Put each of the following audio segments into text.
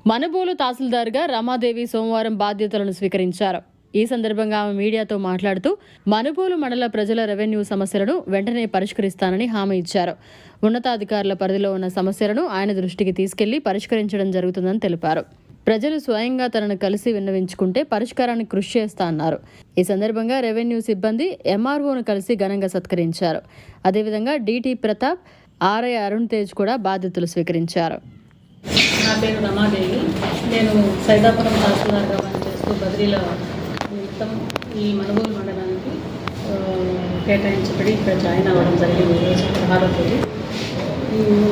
మనుబోలు తహసీల్దార్గా రమాదేవి సోమవారం బాధ్యతలను స్వీకరించారు. ఈ సందర్భంగా ఆమె మీడియాతో మాట్లాడుతూ మనుబోలు మండల ప్రజల రెవెన్యూ సమస్యలను వెంటనే పరిష్కరిస్తానని హామీ ఇచ్చారు. ఉన్నతాధికారుల పరిధిలో ఉన్న సమస్యలను ఆయన దృష్టికి తీసుకెళ్లి పరిష్కరించడం జరుగుతుందని తెలిపారు. ప్రజలు స్వయంగా తనను కలిసి విన్నవించుకుంటే పరిష్కారానికి కృషి చేస్తా అన్నారు. ఈ సందర్భంగా రెవెన్యూ సిబ్బంది ఎంఆర్ఓను కలిసి ఘనంగా సత్కరించారు. అదేవిధంగా డిటి ప్రతాప్, ఆర్ఐ అరుణ్ తేజ్ కూడా బాధ్యతలు స్వీకరించారు. నా పేరు రమాదేవి. నేను సైదాపురం తహసీల్దార్గా పనిచేస్తూ బదిలీలో నిమిత్తం ఈ మనుబోలు మండలానికి కేటాయించబడి ఇక్కడ జాయిన్ అవ్వడం జరిగింది. ఈరోజు 16వ తేదీ.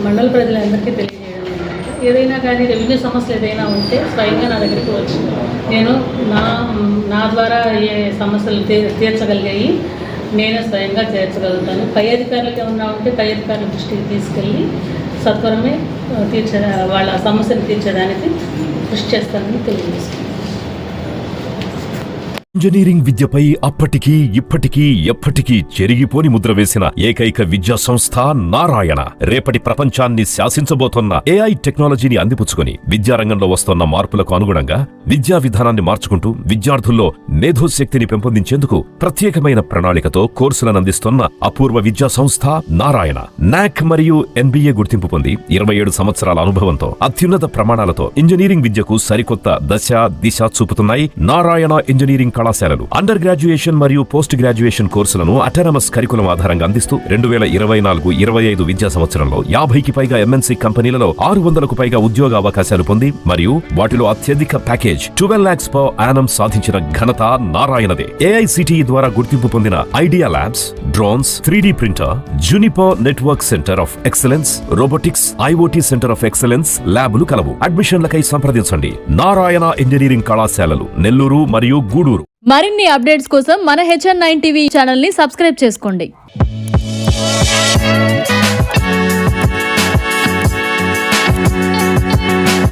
మండల ప్రజలందరికీ తెలియజేయడం ఏంటంటే, ఏదైనా కానీ రెవెన్యూ సమస్యలు ఏదైనా ఉంటే స్వయంగా నా దగ్గరికి వచ్చి నేను నా ద్వారా ఏ సమస్యలు తీర్చగలిగాయి నేనే స్వయంగా చేర్చగలుగుతాను. పై అధికారులకు ఏమన్నా ఉంటే పై అధికారుల దృష్టికి తీసుకెళ్ళి సత్వరమే వాళ్ళ సమస్యను తీర్చడానికి కృషి చేస్తానని తెలియజేస్తున్నాను. ఇంజనీరింగ్ విద్యపై అప్పటికీ ఇప్పటికీ ఎప్పటికీ చెరిగిపోని ముద్ర వేసిన ఏకైక విద్యా సంస్థ నారాయణ. రేపటి ప్రపంచాన్ని శాసించబోతోన్న ఏఐ టెక్నాలజీని అందిపుచ్చుకొని విద్యారంగంలో వస్తోన్న మార్పులకు అనుగుణంగా విద్యా విధానాన్ని మార్చుకుంటూ విద్యార్థుల్లో మేధోశక్తిని పెంపొందించేందుకు ప్రత్యేకమైన ప్రణాళికతో కోర్సులను అందిస్తున్న అపూర్వ విద్యా సంస్థ నారాయణ. నాక్ మరియు NBA గుర్తింపు పొంది 27 సంవత్సరాల అనుభవంతో అత్యున్నత ప్రమాణాలతో ఇంజనీరింగ్ విద్యకు సరికొత్త దశ దిశ చూపుతున్నాయి నారాయణ ఇంజనీరింగ్ కళాశాలలు. అండర్ గ్రాడ్యుయేషన్ మరియు పోస్ట్ గ్రాడ్యుయేషన్ కోర్సులను అటానమస్ కరికులం ఆధారంగా అందిస్తూ 2024-25 విద్యా సంవత్సరంలో 50కి పైగా MNC కంపెనీలలో 600కు పైగా ఉద్యోగ అవకాశాలు పొంది మరియు వాటిలో అత్యధిక ప్యాకేజ్ 12 lakhs per annum సాధించిన ఘనత నారాయణదే. AICTE ద్వారా గుర్తింపు పొందిన idea labs, drones, 3D printer, Juniper network centre of excellence, robotics, IoT centre of excellence ల్యాబులు కలవు. అడ్మిషన్లకై సంప్రదించండి. నారాయణ ఇంజనీరింగ్ కళాశాలలు, నెల్లూరు మరియు గూడూరు. మరిన్ని అప్డేట్స్ కోసం మన HN9 TV ఛానల్ ని సబ్స్క్రైబ్ చేసుకోండి.